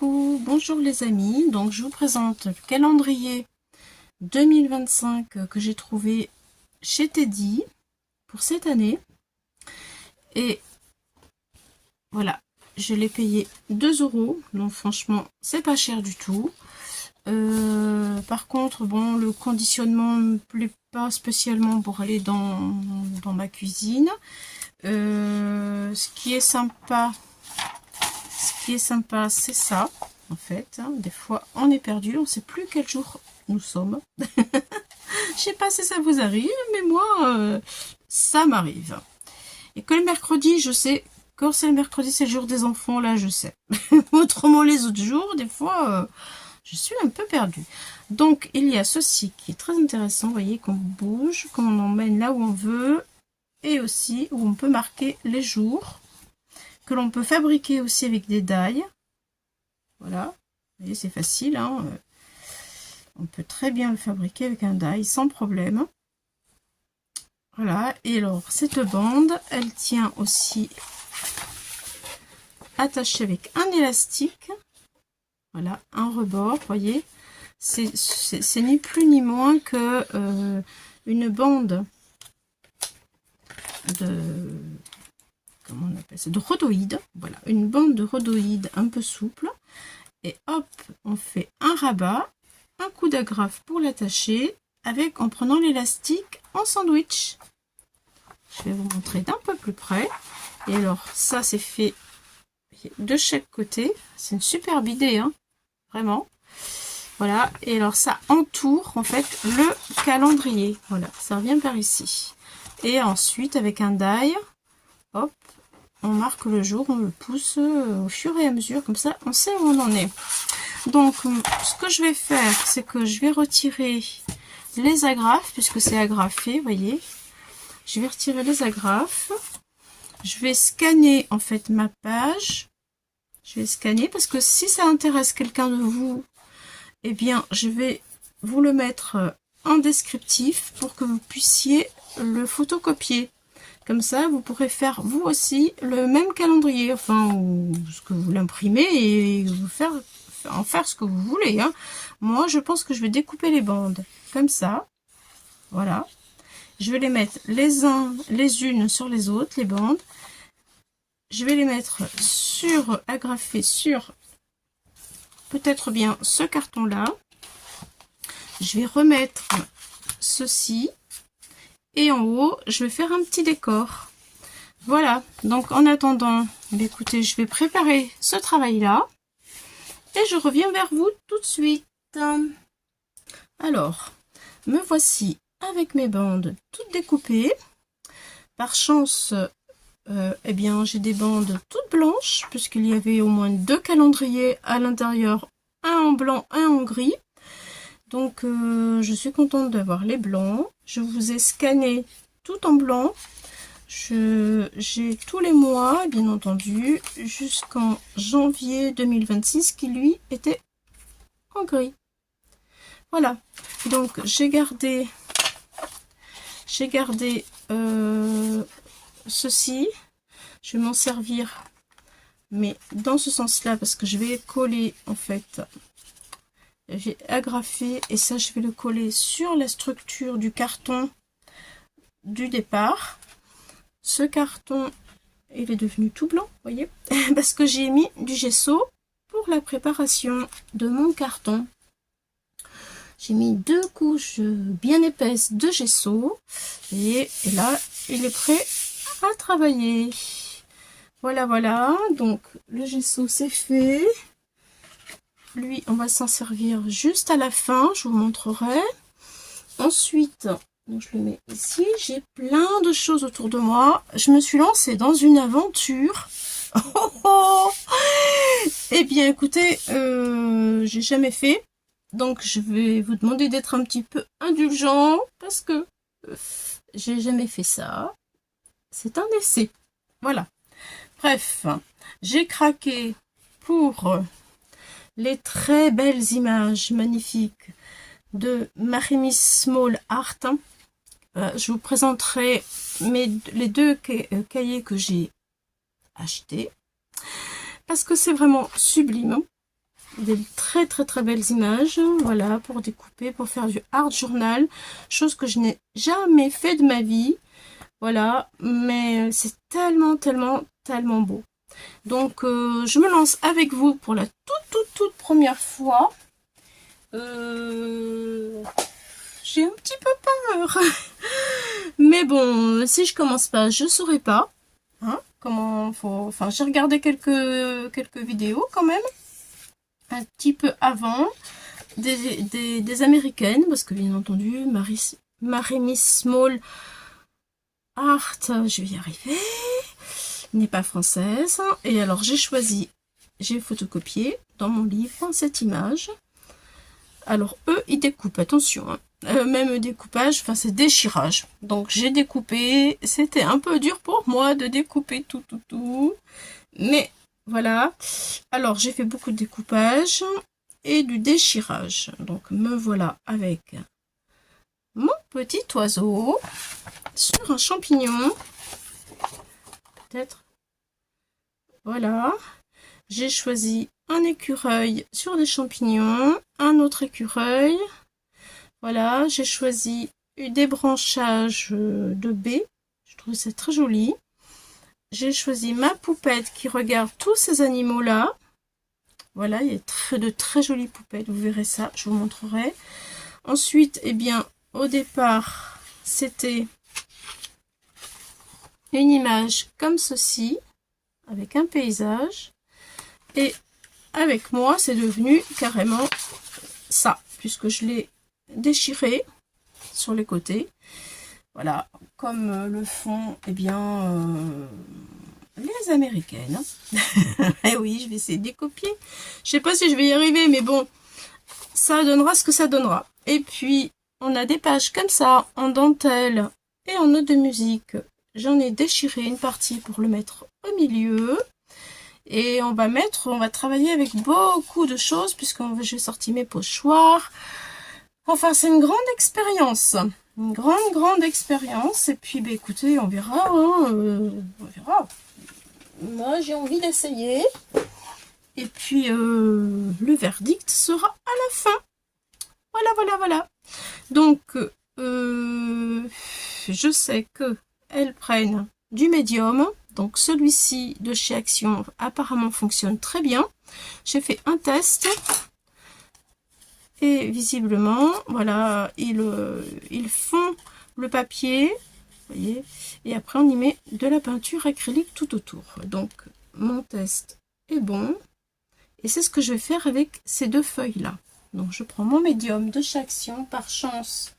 Coucou, bonjour les amis, donc je vous présente le calendrier 2025 que j'ai trouvé chez Teddy pour cette année. Et voilà, je l'ai payé 2 €, donc franchement c'est pas cher du tout. Par contre, bon, le conditionnement ne me plaît pas spécialement pour aller dans ma cuisine. Ce qui est sympa, c'est ça, en fait. Hein. Des fois, on est perdu, on ne sait plus quel jour nous sommes. Je sais pas si ça vous arrive, mais moi, ça m'arrive. Et que le mercredi, je sais, quand c'est le mercredi, c'est le jour des enfants, là, je sais. Autrement, les autres jours, des fois, je suis un peu perdue. Donc, il y a ceci qui est très intéressant, vous voyez, qu'on bouge, qu'on emmène là où on veut, et aussi où on peut marquer les jours, que l'on peut fabriquer aussi avec des die. Voilà, vous voyez, c'est facile, hein. On peut très bien le fabriquer avec un die sans problème. Voilà, et alors cette bande, elle tient aussi attachée avec un élastique. Voilà, un rebord, vous voyez. C'est ni plus ni moins que une bande de... comment on appelle ça, de rhodoïde. Voilà, une bande de rhodoïde un peu souple. Et hop, on fait un rabat, un coup d'agrafe pour l'attacher, avec en prenant l'élastique en sandwich. Je vais vous montrer d'un peu plus près. Et alors, ça c'est fait de chaque côté. C'est une superbe idée, hein, vraiment. Voilà, et alors ça entoure en fait le calendrier. Voilà, ça revient par ici. Et ensuite, avec un die, hop, on marque le jour, on le pousse au fur et à mesure, comme ça on sait où on en est. Donc ce que je vais faire, c'est que je vais retirer les agrafes, puisque c'est agrafé, vous voyez. Je vais retirer les agrafes. Je vais scanner en fait ma page. Je vais scanner parce que si ça intéresse quelqu'un de vous, eh bien je vais vous le mettre en descriptif pour que vous puissiez le photocopier. Comme ça, vous pourrez faire vous aussi le même calendrier, enfin, ou ce que vous l'imprimez et vous en faire ce que vous voulez. Hein. Moi, je pense que je vais découper les bandes comme ça. Voilà. Je vais les mettre les unes sur les autres, les bandes. Je vais les mettre agrafées sur peut-être bien ce carton-là. Je vais remettre ceci. Et en haut, je vais faire un petit décor. Voilà, donc en attendant, écoutez, je vais préparer ce travail-là. Et je reviens vers vous tout de suite. Alors, me voici avec mes bandes toutes découpées. Par chance, eh bien, j'ai des bandes toutes blanches, puisqu'il y avait au moins 2 calendriers à l'intérieur, un en blanc, un en gris. Donc, je suis contente d'avoir les blancs. Je vous ai scanné tout en blanc. J'ai tous les mois, bien entendu, jusqu'en janvier 2026, qui lui était en gris. Voilà. Donc, j'ai gardé ceci. Je vais m'en servir, mais dans ce sens-là, parce que je vais coller, en fait... J'ai agrafé et ça je vais le coller sur la structure du carton du départ. Ce carton, il est devenu tout blanc, voyez, parce que j'ai mis du gesso pour la préparation de mon carton. J'ai mis 2 couches bien épaisses de gesso et là il est prêt à travailler. Voilà, voilà, donc le gesso c'est fait. Lui, on va s'en servir juste à la fin, je vous montrerai. Ensuite, donc je le mets ici, j'ai plein de choses autour de moi. Je me suis lancée dans une aventure. Oh, oh. Eh bien, écoutez, j'ai jamais fait. Donc, je vais vous demander d'être un petit peu indulgent parce que j'ai jamais fait ça. C'est un essai. Voilà. Bref, j'ai craqué pour... les très belles images magnifiques de Marimis Small Art. Je vous présenterai les 2 cahiers que j'ai achetés parce que c'est vraiment sublime. des très très très belles images, voilà, pour découper, pour faire du art journal, chose que je n'ai jamais fait de ma vie, voilà, mais c'est tellement tellement tellement beau. Donc je me lance avec vous pour la toute première fois. J'ai un petit peu peur. Mais bon, si je commence pas, je saurais pas. Hein, comment faut. Enfin, j'ai regardé quelques vidéos quand même. Un petit peu avant. Des américaines. Parce que bien entendu, Marie Small Art, je vais y arriver, n'est pas française. Et alors j'ai photocopié dans mon livre cette image. Alors eux, ils découpent, attention, hein. Même découpage, enfin c'est déchirage. Donc j'ai découpé, c'était un peu dur pour moi de découper tout. Mais voilà, alors j'ai fait beaucoup de découpage et du déchirage. Donc me voilà avec mon petit oiseau sur un champignon. Peut-être, voilà. J'ai choisi un écureuil sur des champignons, un autre écureuil. Voilà, j'ai choisi des branchages de baies. Je trouve ça très joli. J'ai choisi ma poupette qui regarde tous ces animaux-là. Voilà, il y a de très jolies poupettes. Vous verrez ça, je vous montrerai. Ensuite, eh bien, au départ, c'était une image comme ceci, avec un paysage. Et avec moi, c'est devenu carrément ça, puisque je l'ai déchiré sur les côtés. Voilà, comme le font, eh bien, les américaines. Et oui, je vais essayer de les copier. Je sais pas si je vais y arriver, mais bon, ça donnera ce que ça donnera. Et puis, on a des pages comme ça, en dentelle et en note de musique. J'en ai déchiré une partie pour le mettre au milieu. Et on va travailler avec beaucoup de choses, puisque j'ai sorti mes pochoirs. Enfin, c'est une grande expérience. Une grande expérience. Et puis, bah, écoutez, on verra. Hein, on verra. Moi, j'ai envie d'essayer. Et puis, le verdict sera à la fin. Voilà. Donc, je sais que elles prennent du médium. Donc, celui-ci de chez Action apparemment fonctionne très bien. J'ai fait un test. Et visiblement, voilà, ils font le papier, vous voyez, et après on y met de la peinture acrylique tout autour. Donc mon test est bon, et c'est ce que je vais faire avec ces deux feuilles là. Donc je prends mon médium de chez Action, par chance,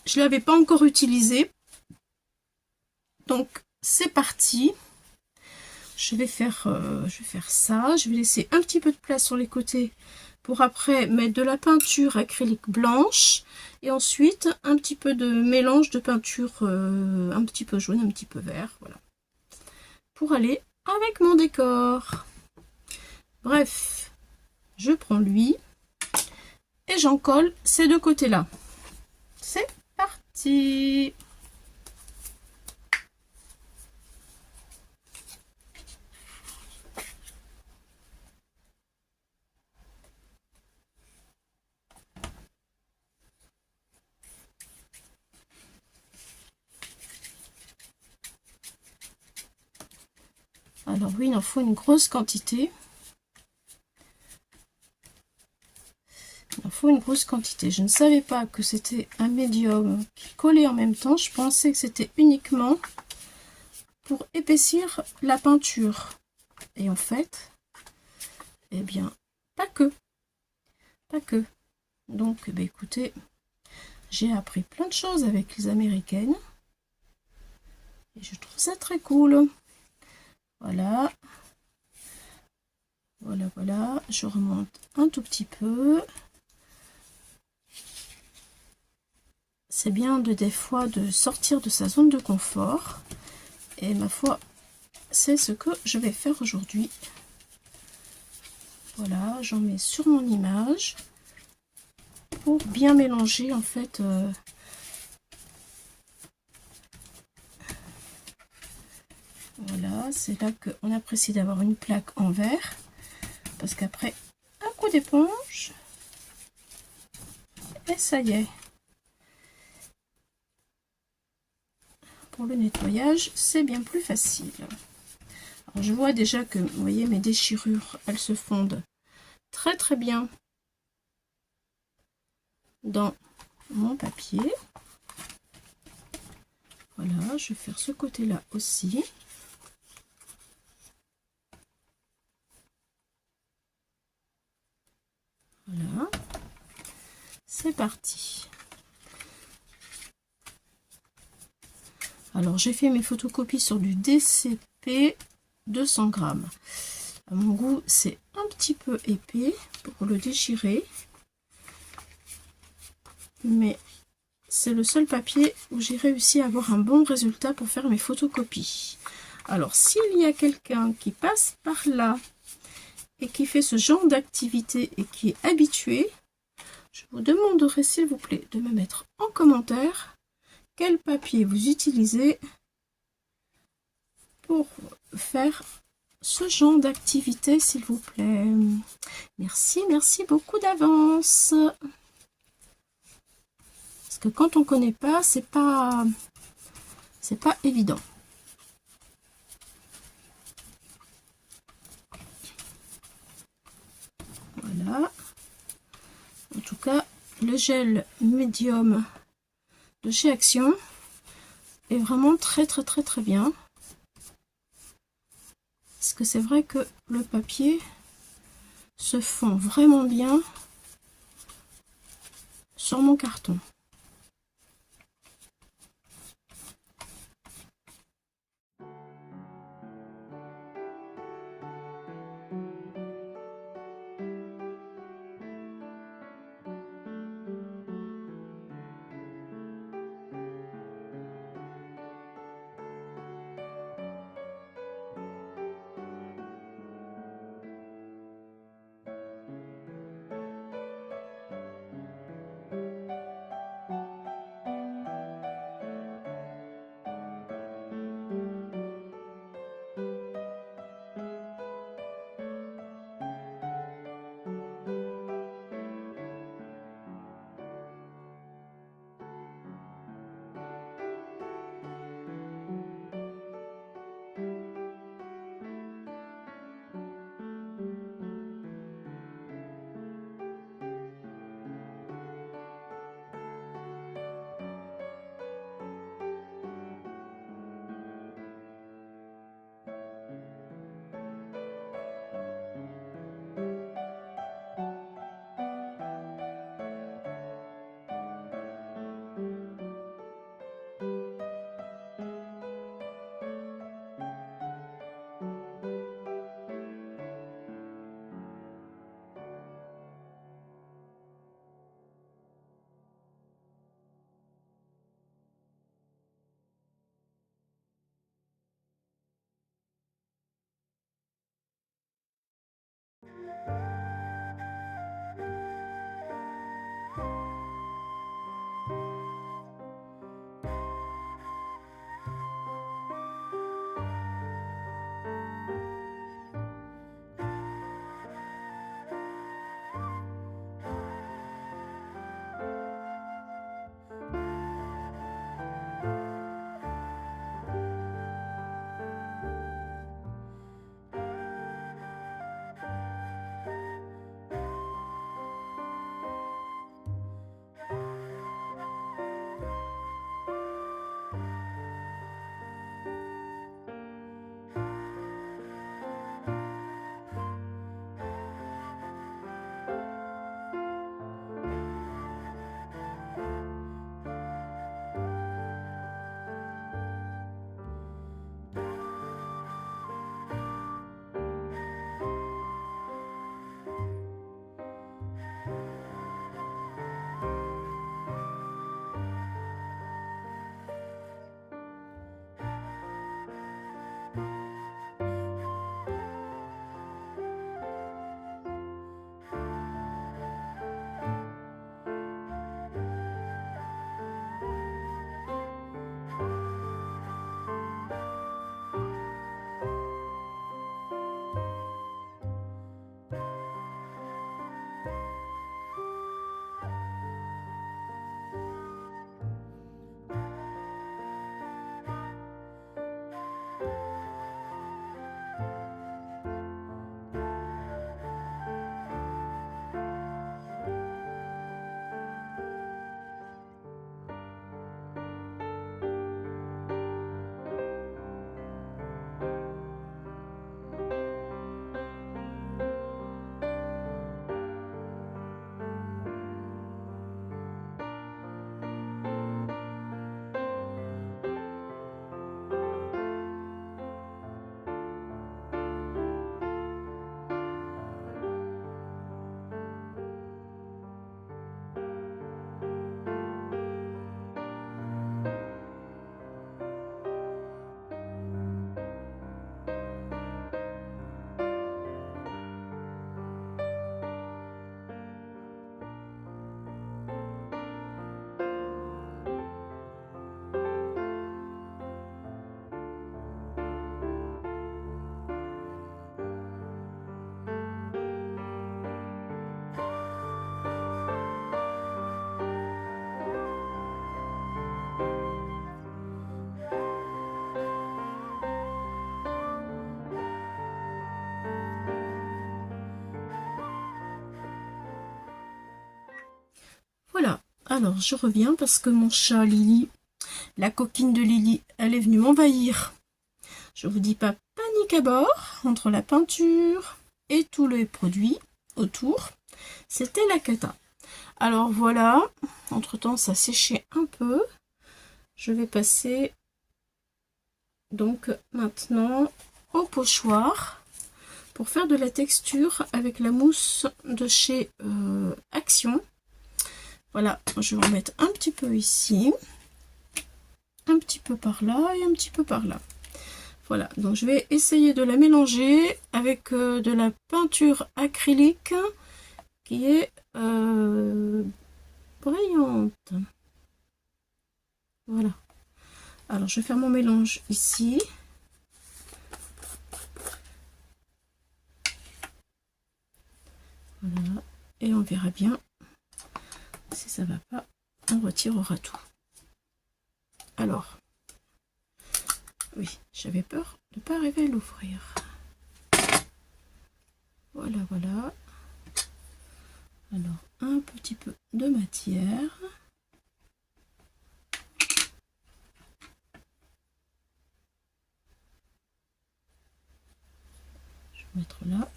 je l'avais pas encore utilisé, donc c'est parti. Je vais faire ça, je vais laisser un petit peu de place sur les côtés pour après mettre de la peinture acrylique blanche et ensuite un petit peu de mélange de peinture un petit peu jaune, un petit peu vert, voilà, pour aller avec mon décor. Bref, je prends lui et j'en colle ces deux côtés là. C'est parti. Alors oui, il en faut une grosse quantité. Il en faut une grosse quantité. Je ne savais pas que c'était un médium qui collait en même temps. Je pensais que c'était uniquement pour épaissir la peinture. Et en fait, eh bien, pas que. Pas que. Donc, eh bien, écoutez, j'ai appris plein de choses avec les américaines. Et je trouve ça très cool. Voilà. Voilà. Je remonte un tout petit peu. C'est bien des fois de sortir de sa zone de confort. Et ma foi, c'est ce que je vais faire aujourd'hui. Voilà, j'en mets sur mon image pour bien mélanger en fait. Voilà, c'est là qu'on apprécie d'avoir une plaque en verre parce qu'après, un coup d'éponge, et ça y est. Pour le nettoyage, c'est bien plus facile. Alors, je vois déjà que, vous voyez, mes déchirures, elles se fondent très très bien dans mon papier. Voilà, je vais faire ce côté-là aussi. Voilà, c'est parti. Alors, j'ai fait mes photocopies sur du DCP 200 grammes. À mon goût, c'est un petit peu épais pour le déchirer. Mais c'est le seul papier où j'ai réussi à avoir un bon résultat pour faire mes photocopies. Alors, s'il y a quelqu'un qui passe par là et qui fait ce genre d'activité et qui est habitué, je vous demanderai s'il vous plaît de me mettre en commentaire quel papier vous utilisez pour faire ce genre d'activité, s'il vous plaît. Merci, merci beaucoup d'avance. Parce que quand on connaît pas, c'est pas évident. Voilà. En tout cas, le gel médium de chez Action est vraiment très très très très bien. Parce que c'est vrai que le papier se fond vraiment bien sur mon carton. Alors, je reviens parce que mon chat Lily, la coquine de Lily, elle est venue m'envahir. Je vous dis pas panique à bord, entre la peinture et tous les produits autour, c'était la cata. Alors voilà, entre temps ça séchait un peu. Je vais passer donc maintenant au pochoir pour faire de la texture avec la mousse de chez Action. Voilà, je vais en mettre un petit peu ici, un petit peu par là et un petit peu par là. Voilà, donc je vais essayer de la mélanger avec de la peinture acrylique qui est brillante. Voilà. Alors je vais faire mon mélange ici. Voilà. Et on verra bien. Si ça va pas, on retirera tout. Alors, oui, j'avais peur de ne pas arriver à l'ouvrir. Voilà, voilà. Alors, un petit peu de matière. Je vais mettre là.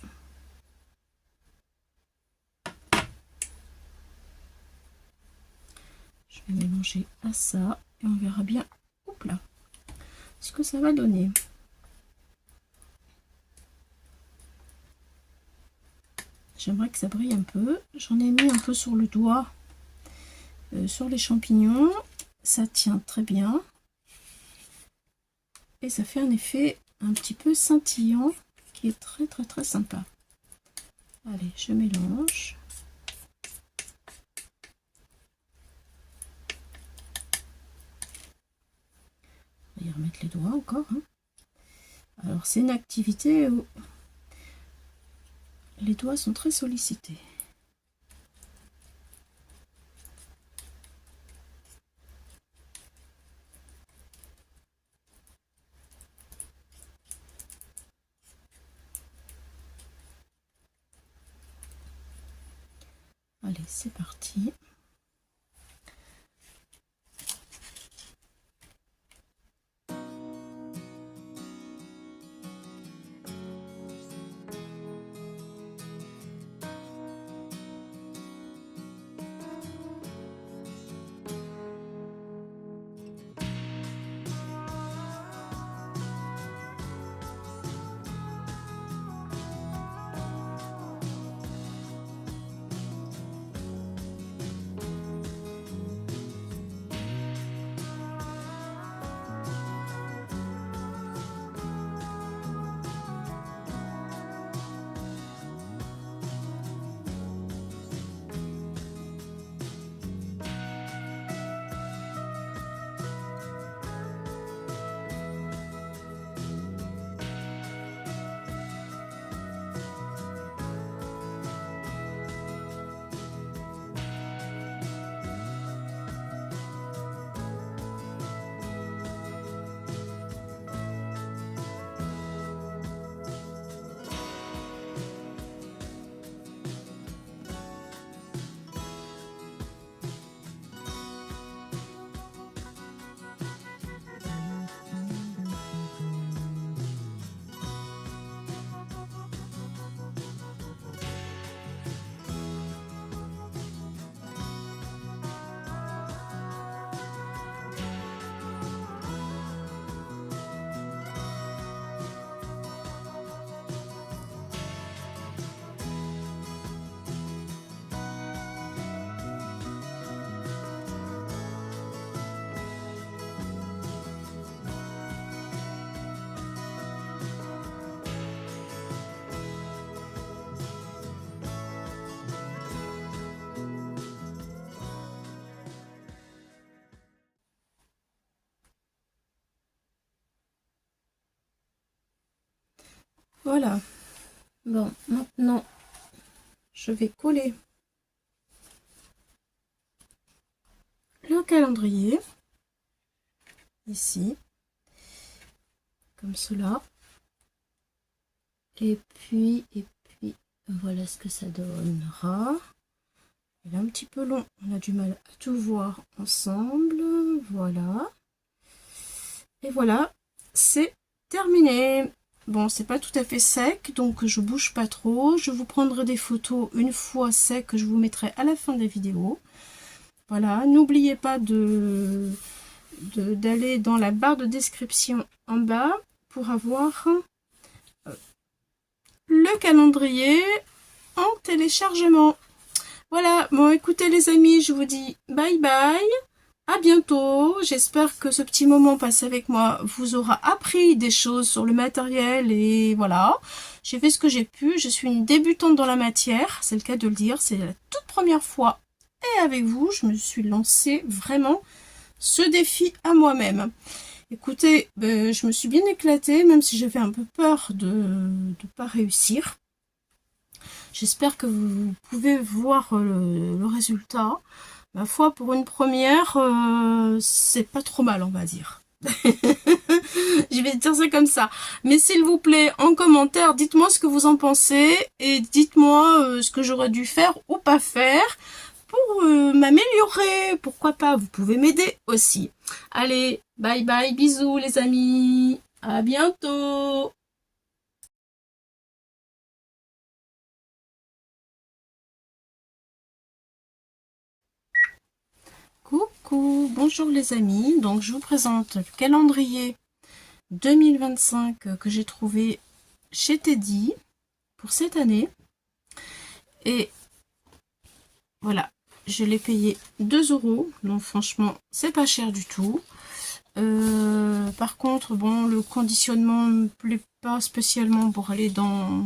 Je vais mélanger à ça et on verra bien, hop là, ce que ça va donner. J'aimerais que ça brille un peu. J'en ai mis un peu sur le doigt, sur les champignons. Ça tient très bien. Et ça fait un effet un petit peu scintillant qui est très très très sympa. Allez, je mélange. On va y remettre les doigts encore. Hein. Alors c'est une activité où les doigts sont très sollicités. Allez, c'est parti. Voilà. Bon, maintenant, je vais coller le calendrier ici, comme cela. Et puis, voilà ce que ça donnera. Il est un petit peu long, on a du mal à tout voir ensemble. Voilà. Et voilà, c'est terminé. Bon, c'est pas tout à fait sec, donc je bouge pas trop. Je vous prendrai des photos une fois sec que je vous mettrai à la fin de la vidéo. Voilà, n'oubliez pas d'aller dans la barre de description en bas pour avoir le calendrier en téléchargement. Voilà, bon écoutez les amis, je vous dis bye bye. À bientôt, j'espère que ce petit moment passé avec moi vous aura appris des choses sur le matériel et voilà. J'ai fait ce que j'ai pu, je suis une débutante dans la matière, c'est le cas de le dire, c'est la toute première fois. Et avec vous, je me suis lancée vraiment ce défi à moi-même. Écoutez, je me suis bien éclatée, même si j'avais un peu peur de ne pas réussir. J'espère que vous pouvez voir le résultat. Ma foi, pour une première, c'est pas trop mal, on va dire. Je vais dire ça comme ça. Mais s'il vous plaît, en commentaire, dites-moi ce que vous en pensez et dites-moi ce que j'aurais dû faire ou pas faire pour m'améliorer. Pourquoi pas, vous pouvez m'aider aussi. Allez, bye bye, bisous les amis. À bientôt. Coucou, bonjour les amis, donc je vous présente le calendrier 2025 que j'ai trouvé chez Teddy pour cette année. Et voilà, je l'ai payé 2 €, donc franchement c'est pas cher du tout. Par contre, bon, le conditionnement ne me plaît pas spécialement pour aller dans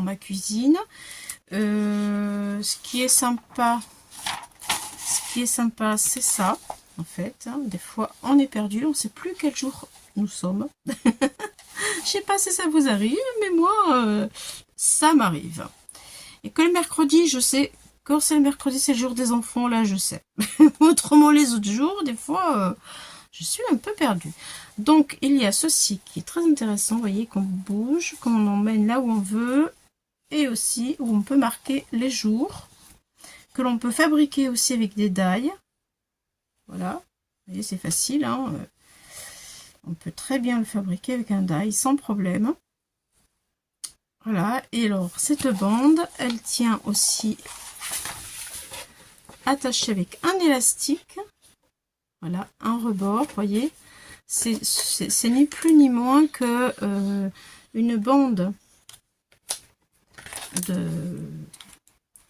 ma cuisine. Ce qui est sympa, c'est ça, en fait. Hein. Des fois, on est perdu, on ne sait plus quel jour nous sommes. Je sais pas si ça vous arrive, mais moi, ça m'arrive. Et que le mercredi, je sais, quand c'est le mercredi, c'est le jour des enfants, là, je sais. Autrement, les autres jours, des fois, je suis un peu perdue. Donc, il y a ceci qui est très intéressant, vous voyez, qu'on bouge, qu'on emmène là où on veut, et aussi où on peut marquer les jours, que l'on peut fabriquer aussi avec des die. Voilà, vous voyez, c'est facile, hein. On peut très bien le fabriquer avec un die sans problème. Voilà, et alors cette bande, elle tient aussi attachée avec un élastique. Voilà, un rebord, vous voyez. C'est ni plus ni moins que une bande de...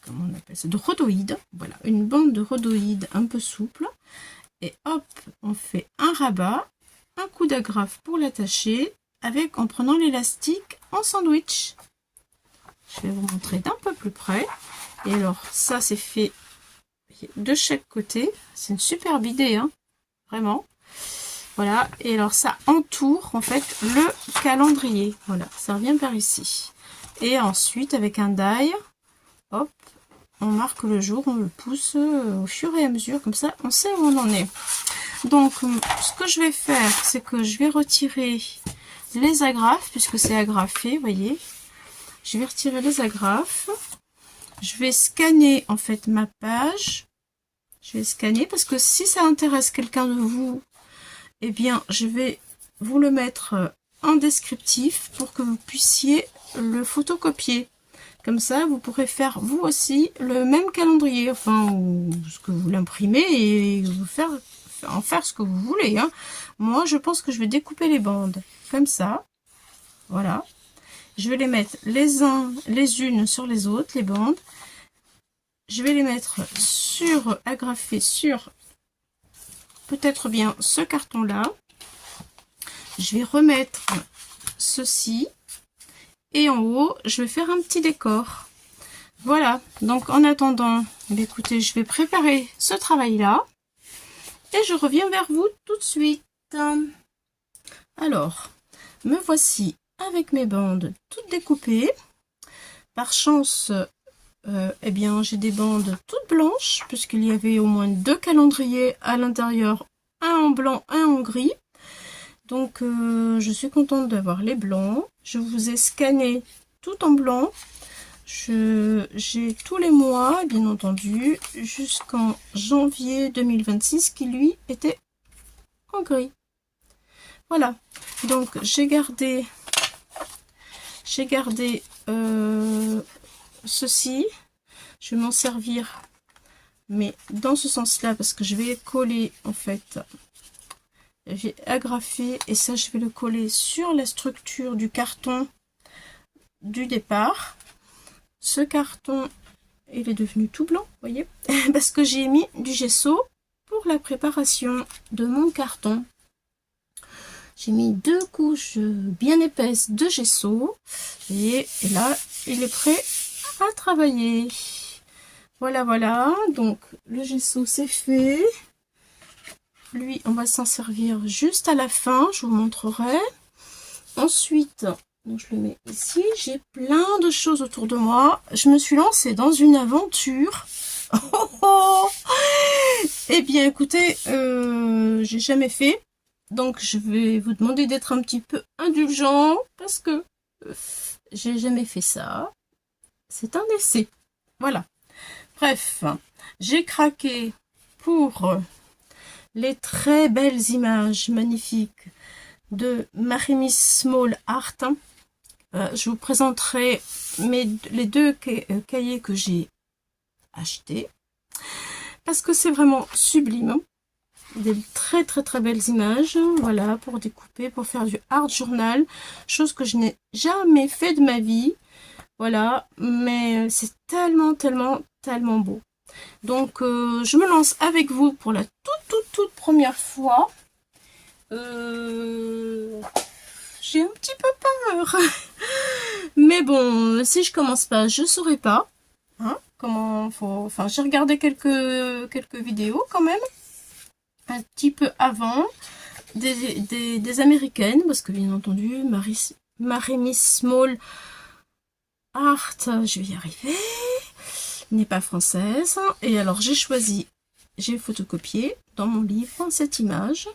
comment on appelle ça, de rhodoïde. Voilà, une bande de rhodoïde un peu souple. Et hop, on fait un rabat, un coup d'agrafe pour l'attacher, avec en prenant l'élastique en sandwich. Je vais vous montrer d'un peu plus près. Et alors, ça c'est fait de chaque côté. C'est une superbe idée, hein, vraiment. Voilà, et alors ça entoure en fait le calendrier. Voilà, ça revient par ici. Et ensuite, avec un die, hop, on marque le jour, on le pousse au fur et à mesure, comme ça on sait où on en est. Donc ce que je vais faire, c'est que je vais retirer les agrafes, puisque c'est agrafé, vous voyez. Je vais retirer les agrafes. Je vais scanner en fait ma page. Je vais scanner parce que si ça intéresse quelqu'un de vous, eh bien je vais vous le mettre en descriptif pour que vous puissiez le photocopier. Comme ça, vous pourrez faire vous aussi le même calendrier, enfin, ou ce que vous l'imprimez et vous en faire ce que vous voulez. Hein. Moi, je pense que je vais découper les bandes comme ça. Voilà. Je vais les mettre les unes sur les autres, les bandes. Je vais les mettre agrafées sur peut-être bien ce carton-là. Je vais remettre ceci. Et en haut, je vais faire un petit décor. Voilà, donc en attendant, écoutez, je vais préparer ce travail-là. Et je reviens vers vous tout de suite. Alors, me voici avec mes bandes toutes découpées. Par chance, eh bien, j'ai des bandes toutes blanches, puisqu'il y avait au moins 2 calendriers à l'intérieur, un en blanc, un en gris. Donc, je suis contente d'avoir les blancs. Je vous ai scanné tout en blanc. J'ai tous les mois, bien entendu, jusqu'en janvier 2026 qui lui était en gris. Voilà, donc j'ai gardé ceci. Je vais m'en servir, mais dans ce sens-là, parce que je vais coller, en fait, j'ai agrafé, et ça, je vais le coller sur la structure du carton du départ. Ce carton, il est devenu tout blanc, vous voyez, parce que j'ai mis du gesso pour la préparation de mon carton. J'ai mis 2 couches bien épaisses de gesso, et là, il est prêt à travailler. Voilà, voilà, donc le gesso c'est fait. Lui, on va s'en servir juste à la fin, je vous montrerai. Ensuite, donc je le mets ici, j'ai plein de choses autour de moi. Je me suis lancée dans une aventure. Oh, oh. Eh bien, écoutez, j'ai jamais fait. Donc, je vais vous demander d'être un petit peu indulgent parce que j'ai jamais fait ça. C'est un essai. Voilà. Bref, j'ai craqué pour les très belles images magnifiques de Marimis Small Art. Je vous présenterai les 2 cahiers que j'ai achetés parce que c'est vraiment sublime. Des très très très belles images, voilà, pour découper, pour faire du art journal, chose que je n'ai jamais fait de ma vie, voilà, mais c'est tellement tellement tellement beau. Donc je me lance avec vous pour la toute première fois. J'ai un petit peu peur, mais bon, si je commence pas, je saurais pas, hein, comment faut. Enfin, j'ai regardé quelques vidéos quand même, un petit peu avant, des américaines, parce que bien entendu, Marimis Small Art, je vais y arriver, n'est pas française. Et alors j'ai photocopié dans mon livre cette image.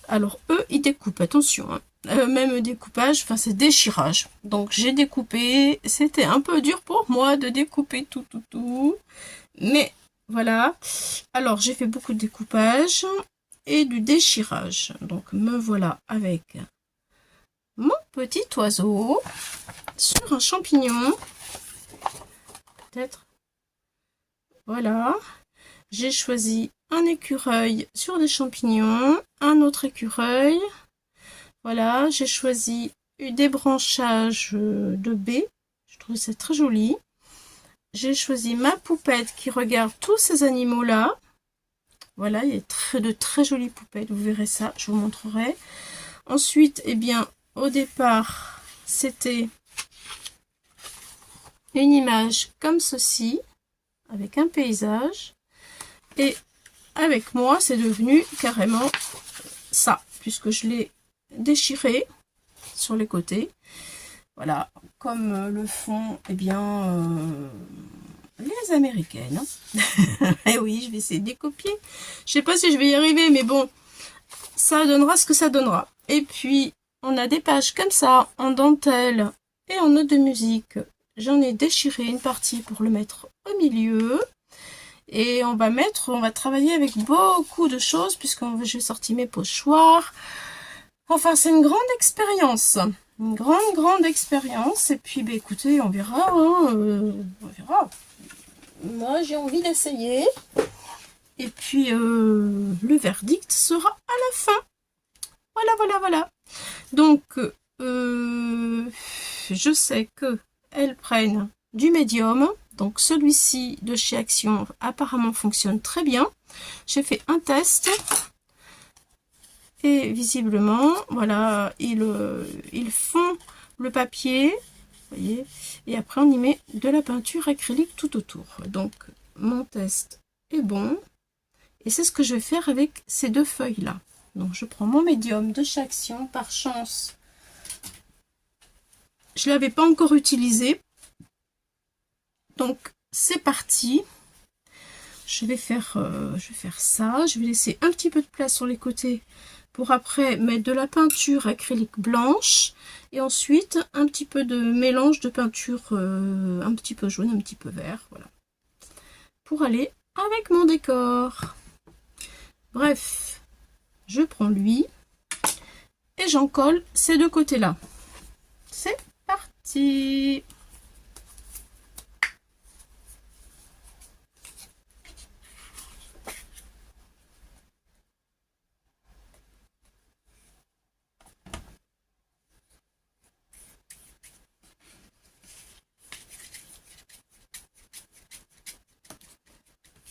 Alors eux, ils découpent, attention, hein. Même découpage, enfin c'est déchirage. Donc j'ai découpé, c'était un peu dur pour moi de découper tout. Mais voilà, alors j'ai fait beaucoup de découpage et du déchirage. Donc me voilà avec mon petit oiseau sur un champignon. Peut-être. Voilà. J'ai choisi un écureuil sur des champignons, un autre écureuil. Voilà, j'ai choisi des branchages de baies. Je trouve ça très joli. J'ai choisi ma poupette qui regarde tous ces animaux-là. Voilà, il y a de très jolies poupettes, vous verrez ça, je vous montrerai. Ensuite, eh bien, au départ, c'était une image comme ceci, avec un paysage. Et avec moi, c'est devenu carrément ça, puisque je l'ai déchiré sur les côtés. Voilà, comme le font, eh bien, les américaines. Et oui, je vais essayer de les copier. Je sais pas si je vais y arriver, mais bon, ça donnera ce que ça donnera. Et puis, on a des pages comme ça, en dentelle et en notes de musique. J'en ai déchiré une partie pour le mettre au milieu. Et on va travailler avec beaucoup de choses, puisque j'ai sorti mes pochoirs. Enfin, c'est une grande expérience. Une grande expérience. Et puis, bah, écoutez, on verra. Hein, on verra. Moi, j'ai envie d'essayer. Et puis, le verdict sera à la fin. Voilà. Donc, je sais qu'elles prennent du médium. Donc, celui-ci de chez Action apparemment fonctionne très bien. J'ai fait un test. Et visiblement, voilà, ils font le papier. Vous voyez, et après, on y met de la peinture acrylique tout autour. Donc, mon test est bon. Et c'est ce que je vais faire avec ces 2 feuilles-là. Donc, je prends mon médium de chez Action. Par chance, je ne l'avais pas encore utilisé. Donc, c'est parti. Je vais faire ça. Je vais laisser un petit peu de place sur les côtés pour après mettre de la peinture acrylique blanche et ensuite un petit peu de mélange de peinture un petit peu jaune, un petit peu vert, voilà, pour aller avec mon décor. Bref, je prends lui et j'en colle ces deux côtés-là. C'est parti!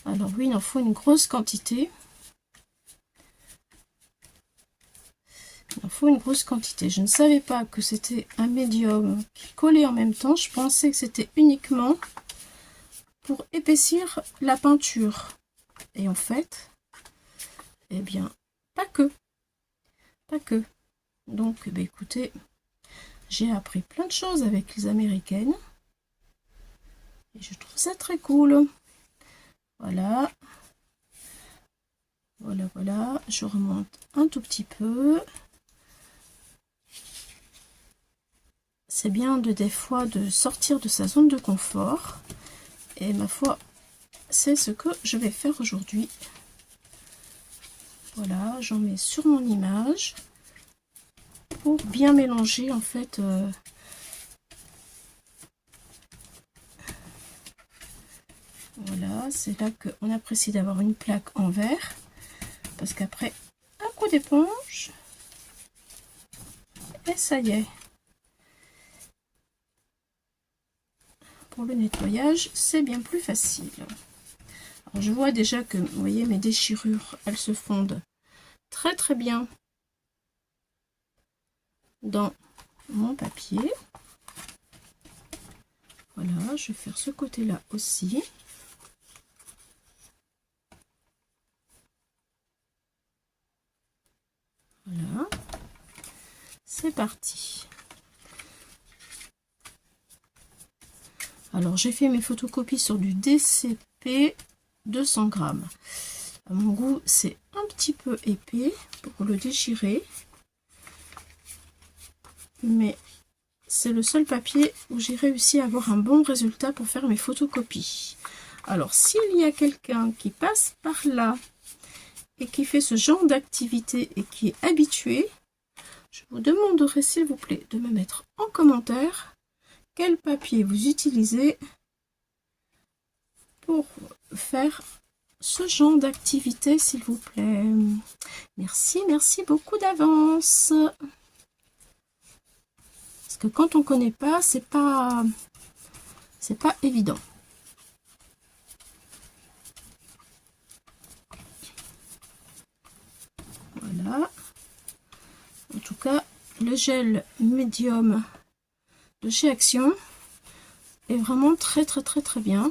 Alors oui, il en faut une grosse quantité. Il en faut une grosse quantité. Je ne savais pas que c'était un médium qui collait en même temps. Je pensais que c'était uniquement pour épaissir la peinture. Et en fait, eh bien, pas que. Pas que. Donc, bah, écoutez, j'ai appris plein de choses avec les américaines. Et je trouve ça très cool. Voilà. Voilà, voilà. Je remonte un tout petit peu. C'est bien des fois de sortir de sa zone de confort. Et ma foi, c'est ce que je vais faire aujourd'hui. Voilà, j'en mets sur mon image pour bien mélanger en fait. Voilà, c'est là qu'on apprécie d'avoir une plaque en verre. Parce qu'après, un coup d'éponge. Et ça y est. Pour le nettoyage, c'est bien plus facile. Alors, je vois déjà que, vous voyez, mes déchirures, elles se fondent très très bien dans mon papier. Voilà, je vais faire ce côté-là aussi. Voilà, c'est parti. Alors, j'ai fait mes photocopies sur du DCP 200 grammes. À mon goût, c'est un petit peu épais pour le déchirer. Mais c'est le seul papier où j'ai réussi à avoir un bon résultat pour faire mes photocopies. Alors, s'il y a quelqu'un qui passe par là et qui fait ce genre d'activité et qui est habitué, je vous demanderai s'il vous plaît de me mettre en commentaire quel papier vous utilisez pour faire ce genre d'activité, s'il vous plaît. Merci, merci beaucoup d'avance. Parce que quand on ne connaît pas, c'est pas évident. Voilà. En tout cas, le gel médium de chez Action est vraiment très très très très bien.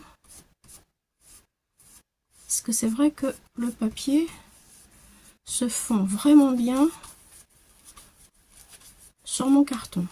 Parce que c'est vrai que le papier se fond vraiment bien sur mon carton.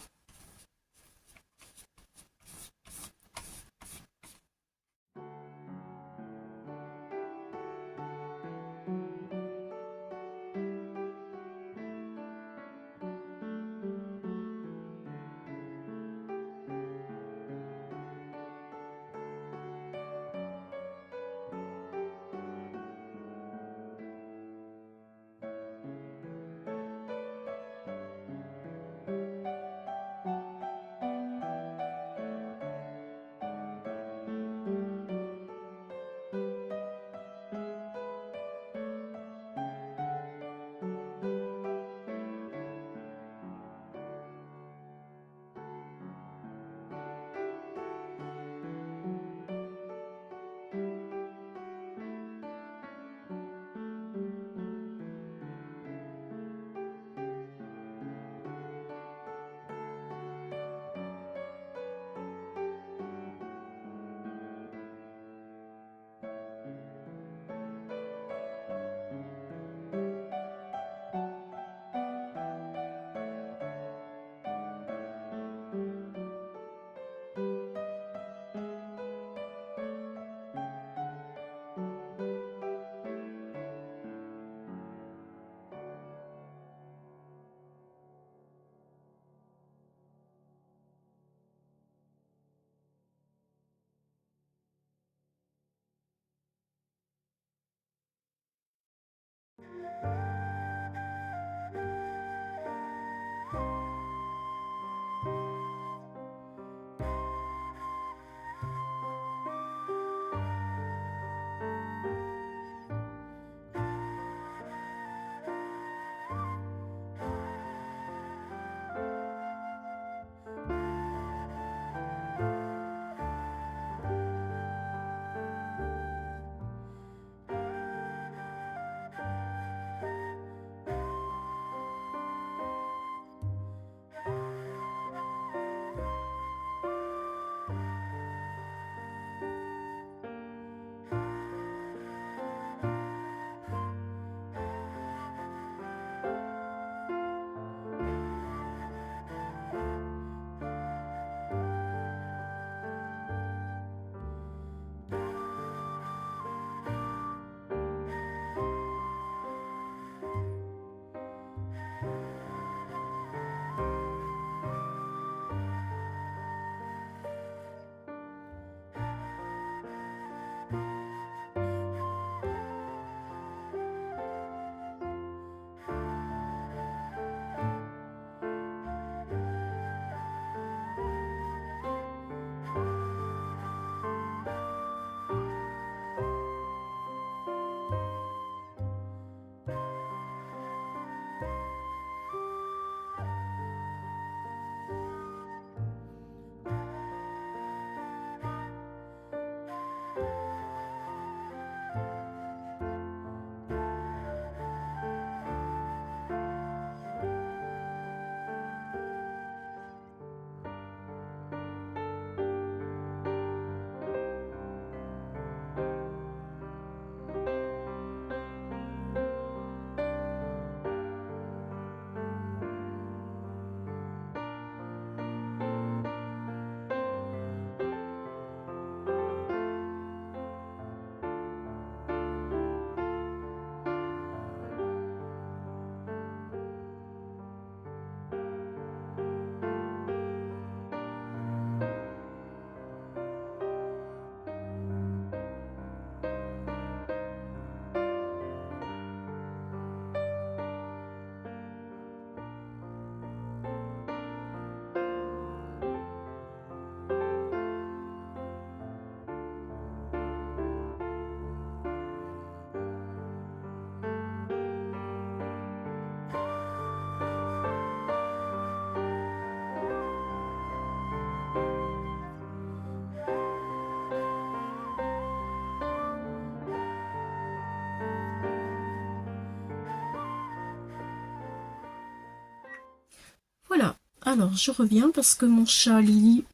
Voilà, alors je reviens parce que mon chat Lily,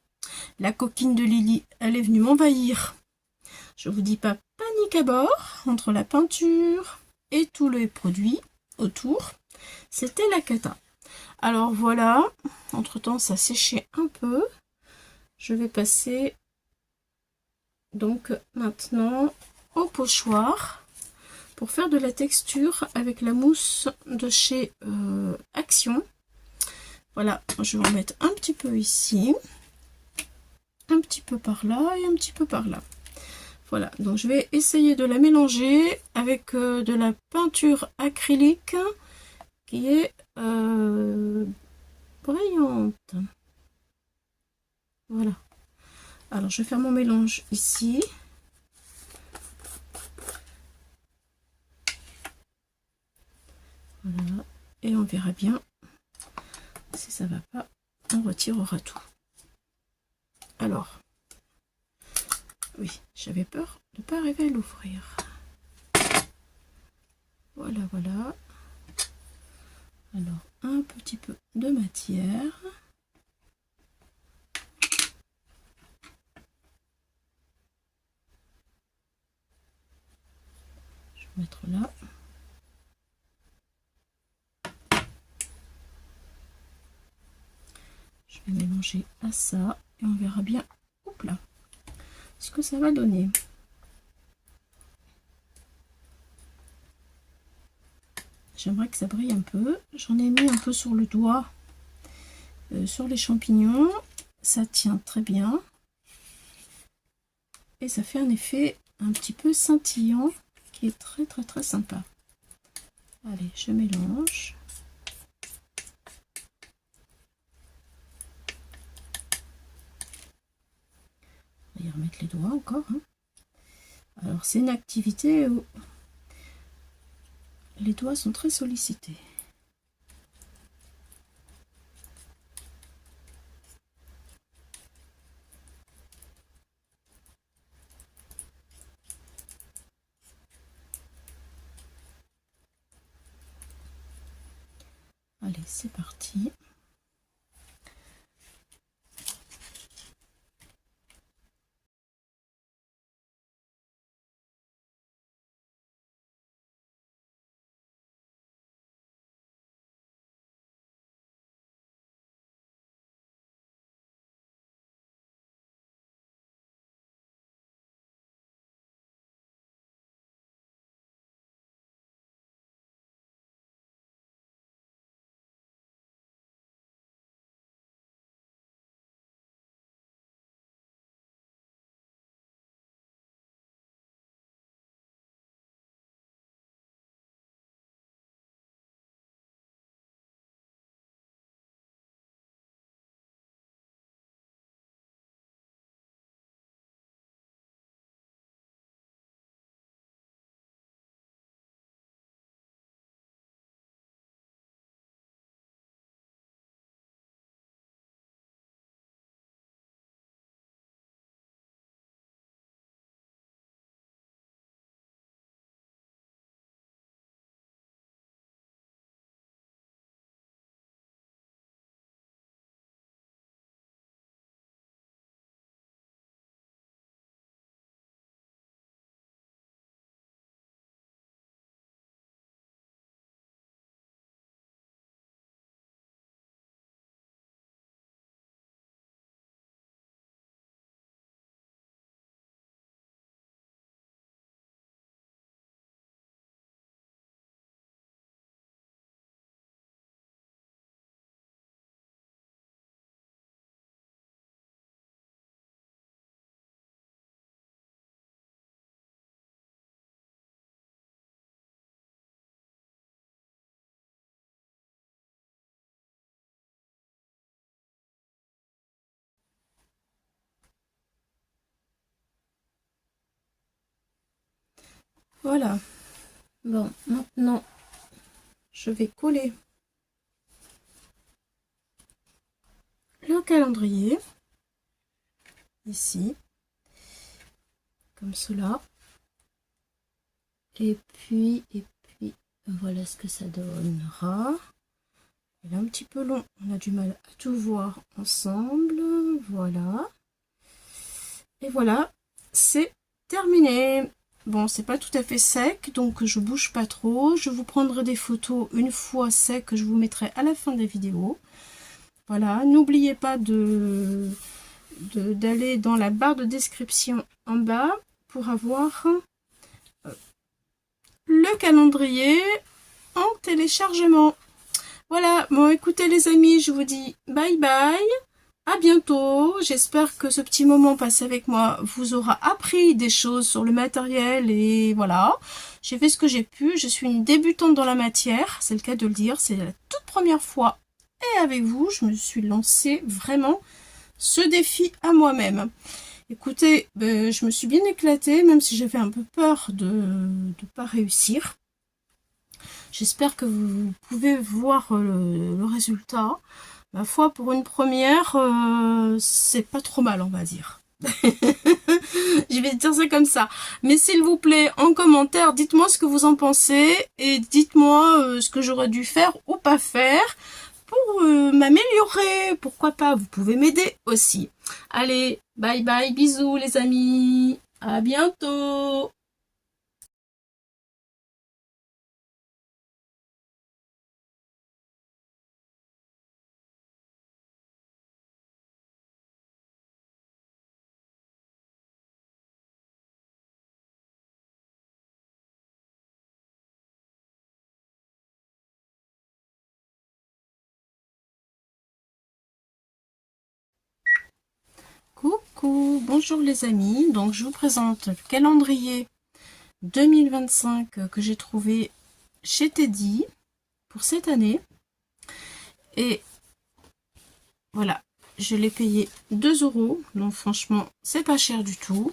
la coquine de Lily, elle est venue m'envahir. Je vous dis pas panique à bord, entre la peinture et tous les produits autour, c'était la cata. Alors voilà, entre temps ça séchait un peu. Je vais passer donc maintenant au pochoir pour faire de la texture avec la mousse de chez Action. Voilà, je vais en mettre un petit peu ici, un petit peu par là et un petit peu par là. Voilà, donc je vais essayer de la mélanger avec de la peinture acrylique qui est brillante. Voilà. Alors je vais faire mon mélange ici. Voilà. Et on verra bien. Si ça va pas, on retirera tout. Alors, oui, j'avais peur de ne pas arriver à l'ouvrir. Voilà, voilà. Alors, un petit peu de matière. Je vais mettre là. Je vais mélanger à ça et on verra bien là ce que ça va donner. J'aimerais que ça brille un peu. J'en ai mis un peu sur le doigt, sur les champignons. Ça tient très bien. Et ça fait un effet un petit peu scintillant qui est très très très sympa. Allez, je mélange. On va y remettre les doigts encore. Hein. Alors, c'est une activité où les doigts sont très sollicités. Allez, c'est parti. Voilà. Bon, maintenant, je vais coller le calendrier ici, comme cela. Et puis, voilà ce que ça donnera. Il est un petit peu long, on a du mal à tout voir ensemble. Voilà. Et voilà, c'est terminé. Bon, c'est pas tout à fait sec, donc je bouge pas trop. Je vous prendrai des photos une fois sec que je vous mettrai à la fin des vidéos. Voilà, n'oubliez pas d'aller dans la barre de description en bas pour avoir le calendrier en téléchargement. Voilà, bon écoutez les amis, je vous dis bye bye. À bientôt, j'espère que ce petit moment passé avec moi vous aura appris des choses sur le matériel et voilà. J'ai fait ce que j'ai pu, je suis une débutante dans la matière, c'est le cas de le dire, c'est la toute première fois et avec vous, je me suis lancée vraiment ce défi à moi-même. Écoutez, je me suis bien éclatée, même si j'avais un peu peur de ne pas réussir. J'espère que vous pouvez voir le résultat. Ma foi, pour une première, c'est pas trop mal, on va dire. Je vais dire ça comme ça. Mais s'il vous plaît, en commentaire, dites-moi ce que vous en pensez et dites-moi ce que j'aurais dû faire ou pas faire pour m'améliorer. Pourquoi pas, vous pouvez m'aider aussi. Allez, bye bye, bisous les amis. À bientôt. Coucou, bonjour les amis. Donc je vous présente le calendrier 2025 que j'ai trouvé chez Teddy pour cette année. Et voilà, je l'ai payé 2 €. Donc franchement, c'est pas cher du tout.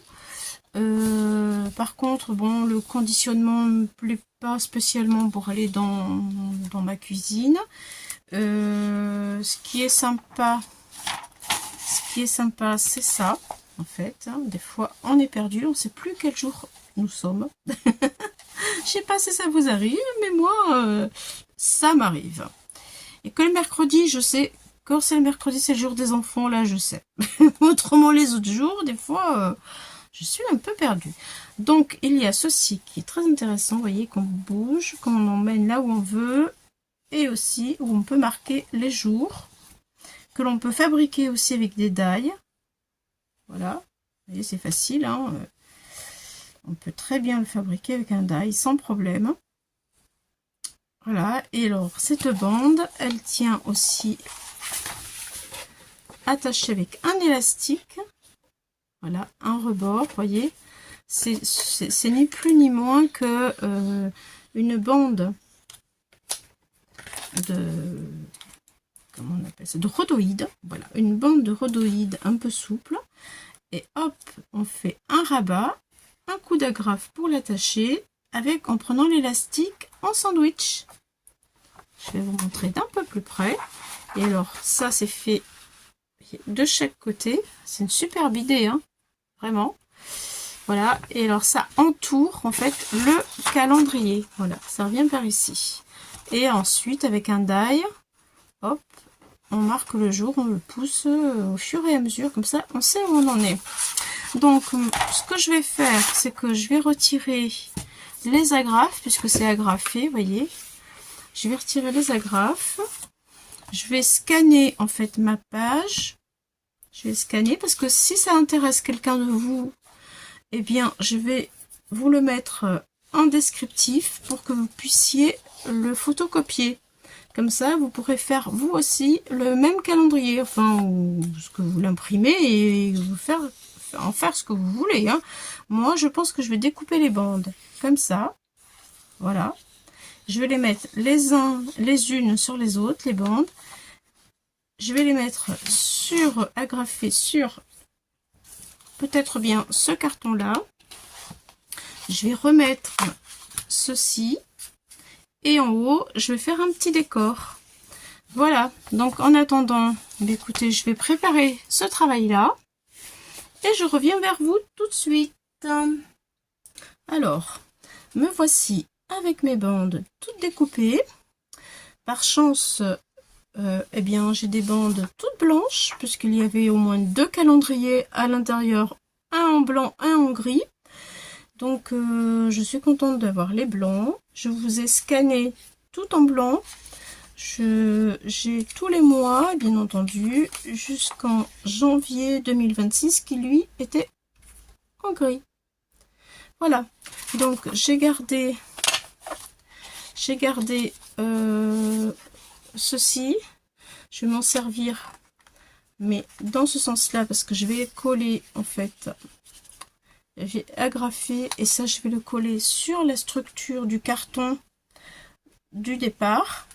Par contre, bon, le conditionnement ne me plaît pas spécialement pour aller dans ma cuisine. Ce qui est sympa, c'est ça, en fait. Hein. Des fois, on est perdu, on ne sait plus quel jour nous sommes. Je sais pas si ça vous arrive, mais moi, ça m'arrive. Et que le mercredi, je sais, quand c'est le mercredi, c'est le jour des enfants, là, je sais. Autrement, les autres jours, des fois, je suis un peu perdue. Donc, il y a ceci qui est très intéressant, vous voyez, qu'on bouge, qu'on emmène là où on veut, et aussi où on peut marquer les jours, que l'on peut fabriquer aussi avec des die. Voilà, vous voyez, c'est facile, hein. On peut très bien le fabriquer avec un die sans problème. Voilà, et alors cette bande, elle tient aussi attachée avec un élastique. Voilà, un rebord, vous voyez. C'est ni plus ni moins que une bande de... comment on appelle ça, de rhodoïde. Voilà, une bande de rhodoïde un peu souple. Et hop, on fait un rabat, un coup d'agrafe pour l'attacher, avec en prenant l'élastique en sandwich. Je vais vous montrer d'un peu plus près. Et alors, ça c'est fait de chaque côté. C'est une superbe idée, hein, vraiment. Voilà, et alors ça entoure en fait le calendrier. Voilà, ça revient par ici. Et ensuite, avec un die, hop, on marque le jour, on le pousse au fur et à mesure, comme ça on sait où on en est. Donc ce que je vais faire, c'est que je vais retirer les agrafes, puisque c'est agrafé, vous voyez. Je vais retirer les agrafes. Je vais scanner en fait ma page. Je vais scanner parce que si ça intéresse quelqu'un de vous, eh bien je vais vous le mettre en descriptif pour que vous puissiez le photocopier. Comme ça, vous pourrez faire vous aussi le même calendrier, enfin, ou ce que vous l'imprimez et vous en faire ce que vous voulez. Hein. Moi, je pense que je vais découper les bandes comme ça. Voilà. Je vais les mettre les unes sur les autres, les bandes. Je vais les mettre agrafées sur peut-être bien ce carton-là. Je vais remettre ceci. Et en haut, je vais faire un petit décor. Voilà, donc en attendant, écoutez, je vais préparer ce travail-là. Et je reviens vers vous tout de suite. Alors, me voici avec mes bandes toutes découpées. Par chance, eh bien, j'ai des bandes toutes blanches, puisqu'il y avait au moins 2 calendriers à l'intérieur, un en blanc, un en gris. Donc, je suis contente d'avoir les blancs. Je vous ai scanné tout en blanc. J'ai tous les mois, bien entendu, jusqu'en janvier 2026, qui lui était en gris. Voilà. Donc, j'ai gardé ceci. Je vais m'en servir, mais dans ce sens-là, parce que je vais coller, en fait... J'ai agrafé et ça je vais le coller sur la structure du carton du départ.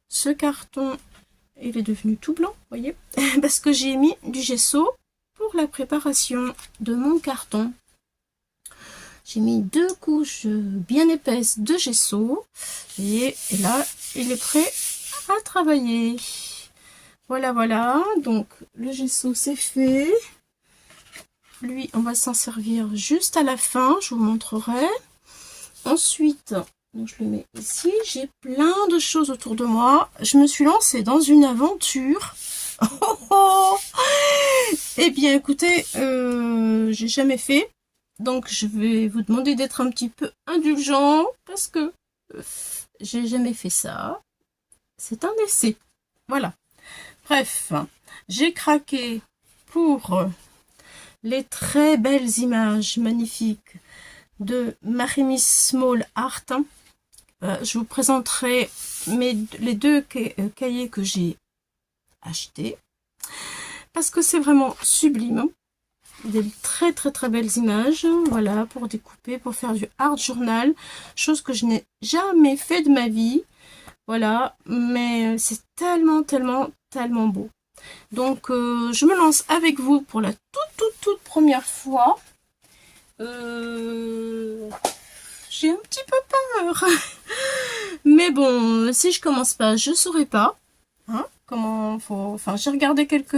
Ce carton, il est devenu tout blanc, vous voyez, parce que j'ai mis du gesso pour la préparation de mon carton. J'ai mis 2 couches bien épaisses de gesso et là il est prêt à travailler. Voilà, voilà, donc le gesso c'est fait. Lui, on va s'en servir juste à la fin, je vous montrerai. Ensuite, donc je le mets ici. J'ai plein de choses autour de moi. Je me suis lancée dans une aventure. Oh, oh. Eh bien, écoutez, j'ai jamais fait. Donc, je vais vous demander d'être un petit peu indulgent parce que j'ai jamais fait ça. C'est un essai. Voilà. Bref, j'ai craqué pour... les très belles images magnifiques de Marimis Small Art. Je vous présenterai les 2 cahiers que j'ai achetés parce que c'est vraiment sublime. des très très très belles images, voilà, pour découper, pour faire du art journal, chose que je n'ai jamais fait de ma vie, voilà, mais c'est tellement tellement tellement beau. Donc je me lance avec vous pour la toute première fois. J'ai un petit peu peur, mais bon, si je commence pas, je saurai pas, hein, comment faut. Enfin, j'ai regardé quelques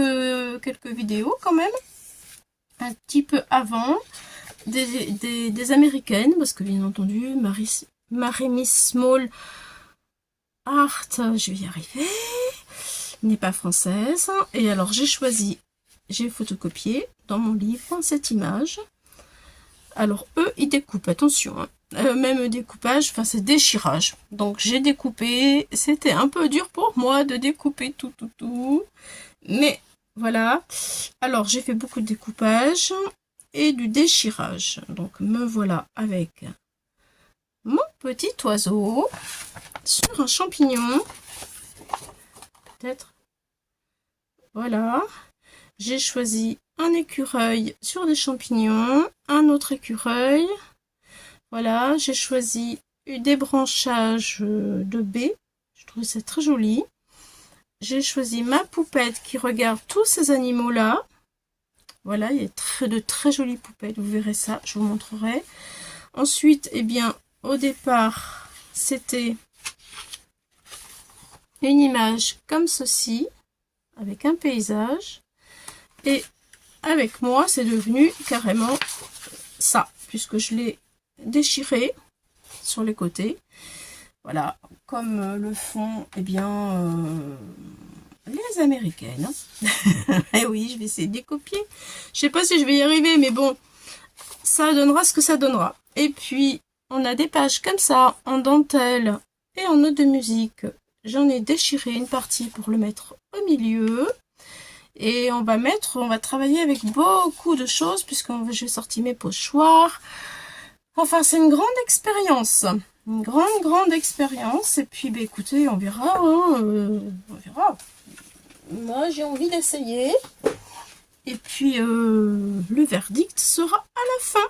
vidéos quand même, un petit peu avant, des américaines, parce que bien entendu, Maremy Small Art, je vais y arriver, n'est pas française. Et alors j'ai photocopié dans mon livre cette image. Alors eux, ils découpent, attention, hein. Même découpage, enfin c'est déchirage. Donc j'ai découpé, c'était un peu dur pour moi de découper tout. Mais voilà, alors j'ai fait beaucoup de découpage et du déchirage. Donc me voilà avec mon petit oiseau sur un champignon. Peut-être. Voilà. J'ai choisi un écureuil sur des champignons, un autre écureuil. Voilà, j'ai choisi des branchages de baies. Je trouve ça très joli. J'ai choisi ma poupette qui regarde tous ces animaux-là. Voilà, il y a de très jolies poupettes, vous verrez ça, je vous montrerai. Ensuite, eh bien, au départ, c'était une image comme ceci, avec un paysage. Et avec moi, c'est devenu carrément ça, puisque je l'ai déchiré sur les côtés. Voilà, comme le font, eh bien, les américaines. Et oui, je vais essayer de les copier. Je sais pas si je vais y arriver, mais bon, ça donnera ce que ça donnera. Et puis, on a des pages comme ça, en dentelle et en notes de musique. J'en ai déchiré une partie pour le mettre au milieu. Et on va travailler avec beaucoup de choses, puisque j'ai sorti mes pochoirs. Enfin, c'est une grande expérience. Une grande expérience. Et puis, bah, écoutez, on verra. Hein, on verra. Moi, j'ai envie d'essayer. Et puis, le verdict sera à la fin.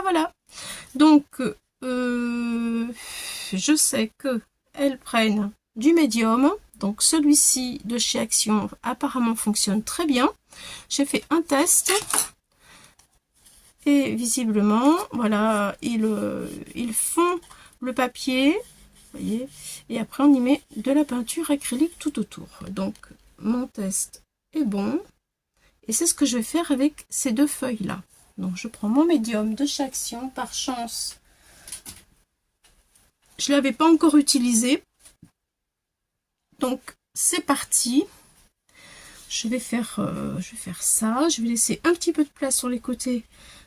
Voilà. Donc, je sais qu'elles prennent du médium. Donc, celui-ci de chez Action apparemment fonctionne très bien. J'ai fait un test. Et visiblement, voilà, ils font le papier. Vous voyez, et après, on y met de la peinture acrylique tout autour. Donc, mon test est bon. Et c'est ce que je vais faire avec ces deux feuilles-là. Donc, je prends mon médium de chez Action. Par chance, je ne l'avais pas encore utilisé. Donc, c'est parti. Je vais faire ça. Je vais laisser un petit peu de place sur les côtés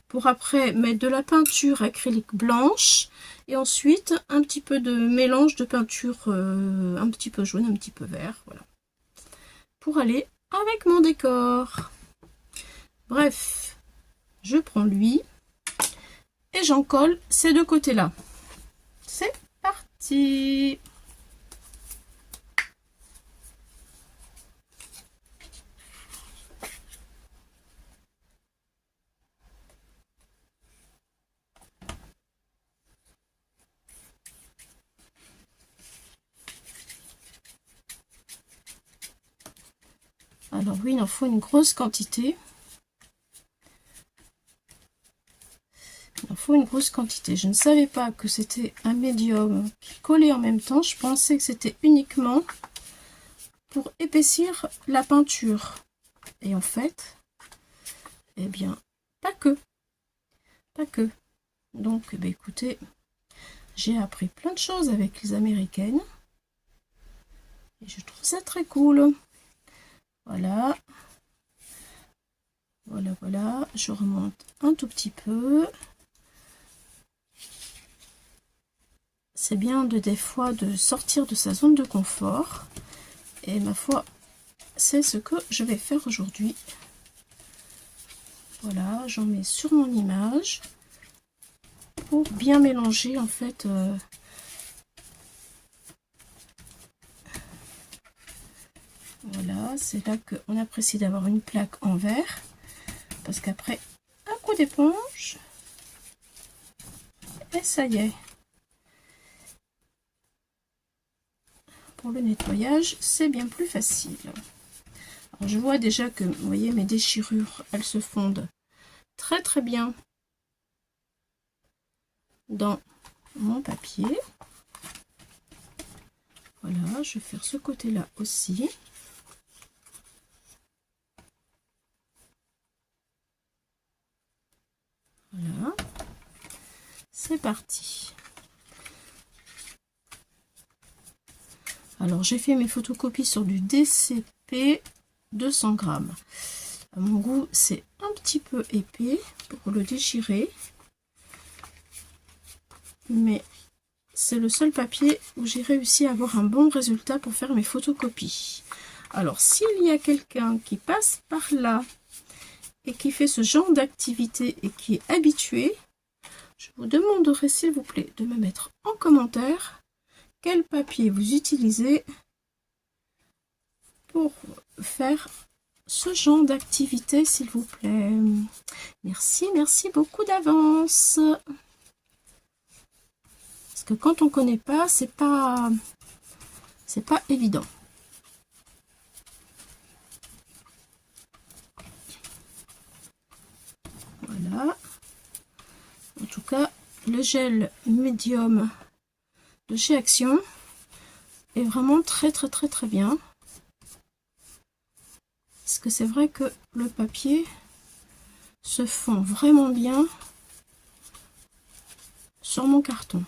pour après mettre de la peinture acrylique blanche. Et ensuite, un petit peu de mélange de peinture un petit peu jaune, un petit peu vert. Voilà. Pour aller avec mon décor. Bref, je prends lui et j'en colle ces deux côtés-là. C'est parti! Alors oui, il en faut une grosse quantité. Il en faut une grosse quantité. Je ne savais pas que c'était un médium qui collait en même temps. Je pensais que c'était uniquement pour épaissir la peinture. Et en fait, eh bien, pas que. Pas que. Donc, eh bien, écoutez, j'ai appris plein de choses avec les américaines. Et je trouve ça très cool. Voilà. Voilà. Je remonte un tout petit peu. C'est bien des fois de sortir de sa zone de confort. Et ma foi, c'est ce que je vais faire aujourd'hui. Voilà, j'en mets sur mon image pour bien mélanger en fait. Voilà, c'est là qu'on apprécie d'avoir une plaque en verre parce qu'après, un coup d'éponge, et ça y est. Pour le nettoyage, c'est bien plus facile. Alors, je vois déjà que, vous voyez, mes déchirures, elles se fondent très très bien dans mon papier. Voilà, je vais faire ce côté-là aussi. Voilà, c'est parti. Alors, j'ai fait mes photocopies sur du DCP 200 grammes. À mon goût, c'est un petit peu épais pour le déchirer. Mais c'est le seul papier où j'ai réussi à avoir un bon résultat pour faire mes photocopies. Alors, s'il y a quelqu'un qui passe par là et qui fait ce genre d'activité et qui est habitué, je vous demanderai s'il vous plaît de me mettre en commentaire quel papier vous utilisez pour faire ce genre d'activité, s'il vous plaît. Merci, merci beaucoup d'avance. Parce que quand on connaît pas, c'est pas évident. Voilà. En tout cas, le gel médium de chez Action est vraiment très très très très bien. Parce que c'est vrai que le papier se fond vraiment bien sur mon carton.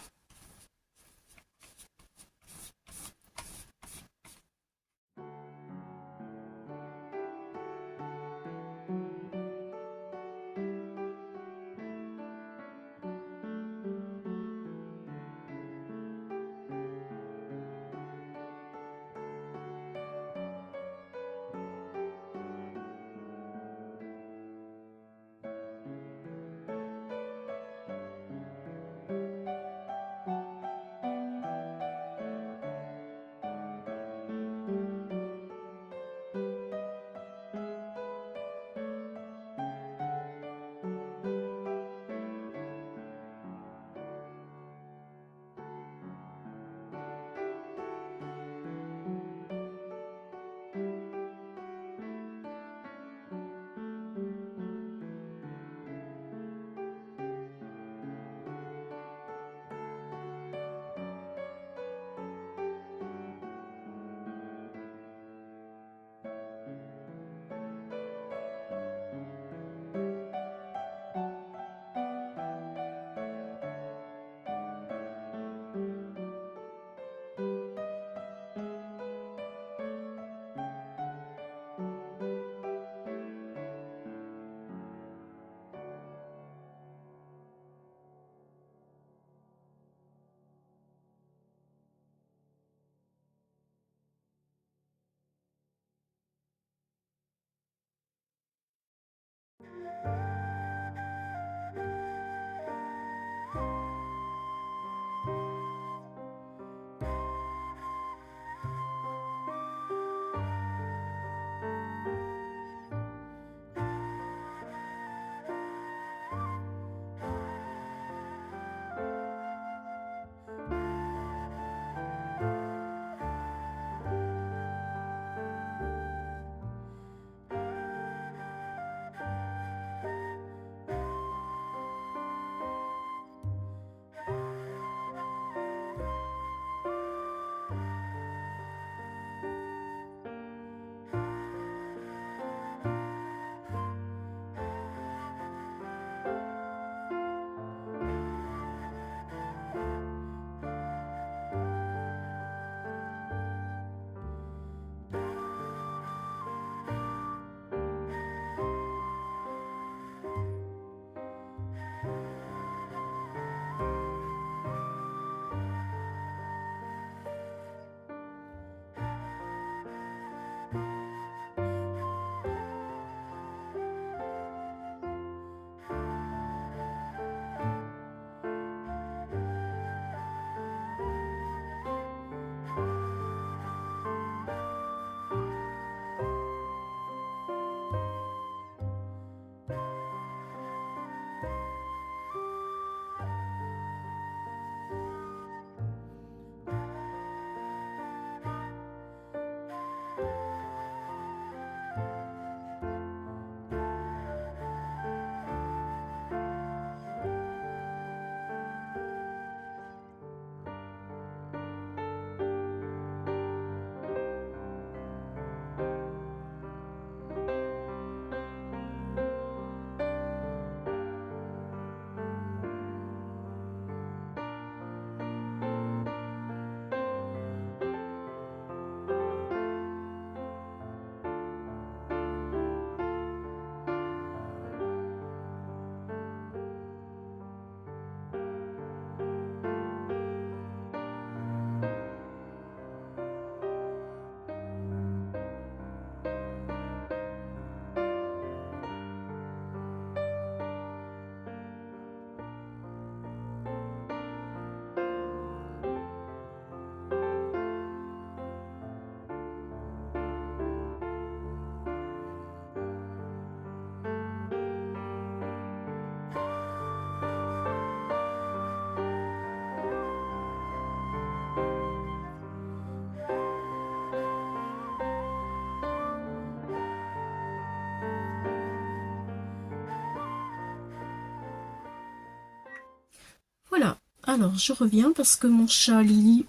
Voilà, alors je reviens parce que mon chat Lily,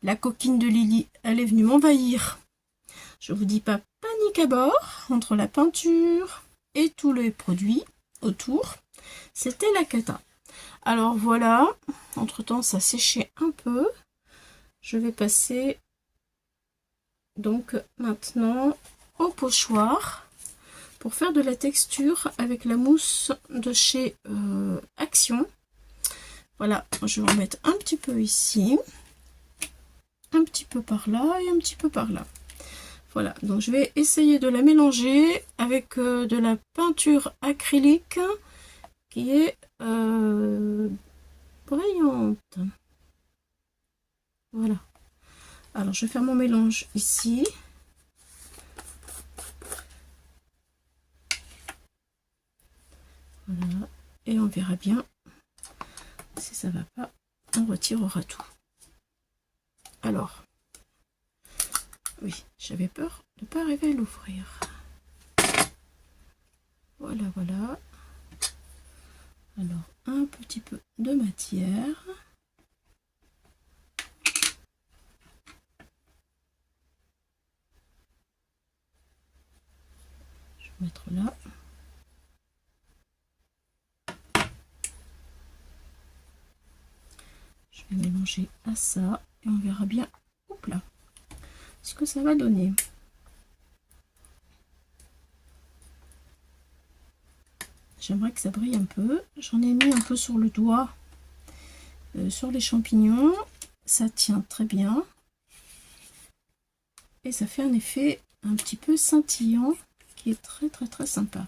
la coquine de Lily, elle est venue m'envahir. Je vous dis pas panique à bord, entre la peinture et tous les produits autour, c'était la cata. Alors voilà, entre temps ça séchait un peu. Je vais passer donc maintenant au pochoir pour faire de la texture avec la mousse de chez Action. Voilà, je vais en mettre un petit peu ici, un petit peu par là et un petit peu par là. Voilà, donc je vais essayer de la mélanger avec de la peinture acrylique qui est brillante. Voilà. Alors je vais faire mon mélange ici. Voilà. Et on verra bien si ça va pas. On retirera tout. Alors, oui, j'avais peur de ne pas arriver à l'ouvrir. Voilà, voilà. Alors, un petit peu de matière. Je vais mettre là. Je vais mélanger à ça et on verra bien là ce que ça va donner. J'aimerais que ça brille un peu. J'en ai mis un peu sur le doigt, sur les champignons. Ça tient très bien. Et ça fait un effet un petit peu scintillant qui est très très très sympa.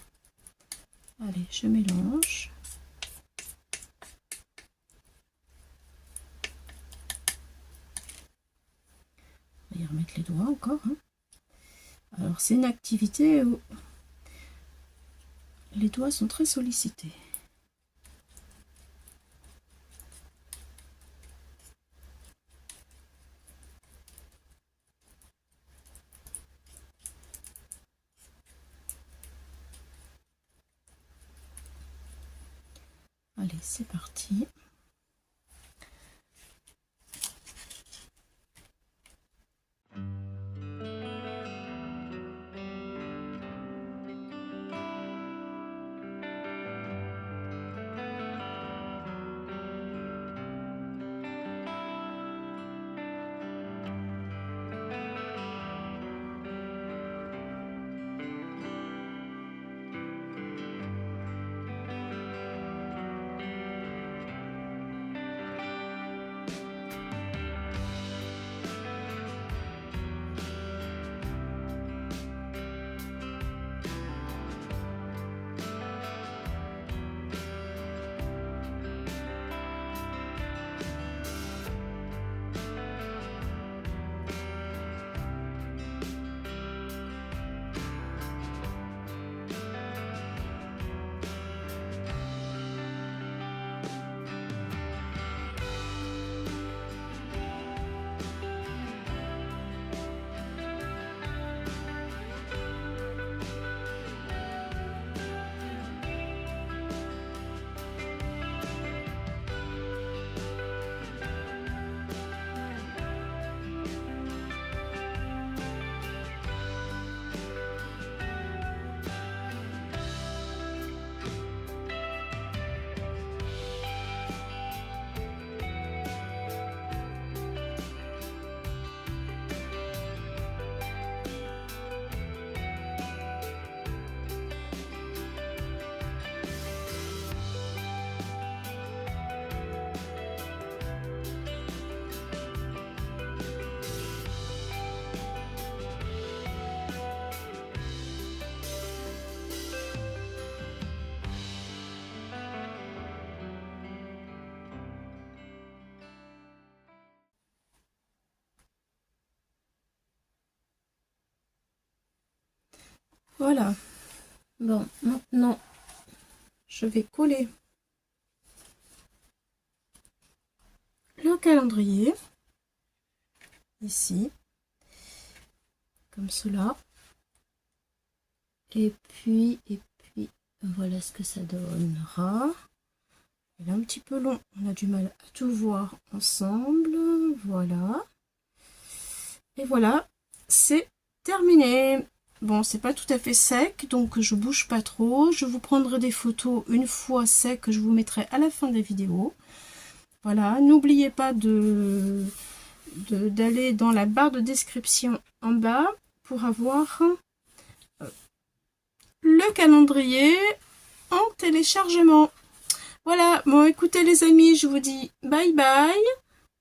Allez, je mélange. On va y remettre les doigts encore. Hein. Alors c'est une activité où les doigts sont très sollicités. Allez, c'est parti. Voilà. Bon, maintenant, je vais coller le calendrier ici, comme cela. Et puis, voilà ce que ça donnera. Il est un petit peu long, on a du mal à tout voir ensemble. Voilà. Et voilà, c'est terminé. Bon, c'est pas tout à fait sec, donc je bouge pas trop. Je vous prendrai des photos une fois sec que je vous mettrai à la fin des vidéos. Voilà, n'oubliez pas d'aller dans la barre de description en bas pour avoir le calendrier en téléchargement. Voilà, bon écoutez les amis, je vous dis bye bye,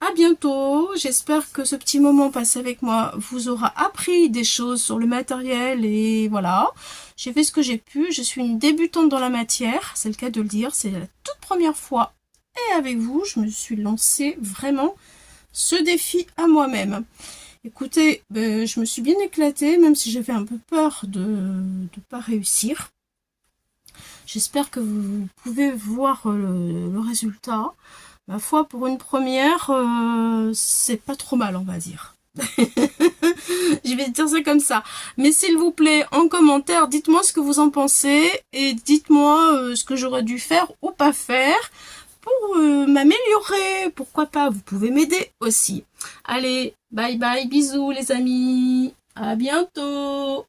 à bientôt. J'espère que ce petit moment passé avec moi vous aura appris des choses sur le matériel et voilà. J'ai fait ce que j'ai pu, je suis une débutante dans la matière, c'est le cas de le dire, c'est la toute première fois. Et avec vous, je me suis lancée vraiment ce défi à moi-même. Écoutez, je me suis bien éclatée, même si j'avais un peu peur de ne pas réussir. J'espère que vous pouvez voir le résultat. Ma foi, pour une première, c'est pas trop mal, on va dire. Je vais dire ça comme ça. Mais s'il vous plaît, en commentaire, dites-moi ce que vous en pensez et dites-moi ce que j'aurais dû faire ou pas faire pour m'améliorer. Pourquoi pas, vous pouvez m'aider aussi. Allez, bye bye, bisous les amis. À bientôt.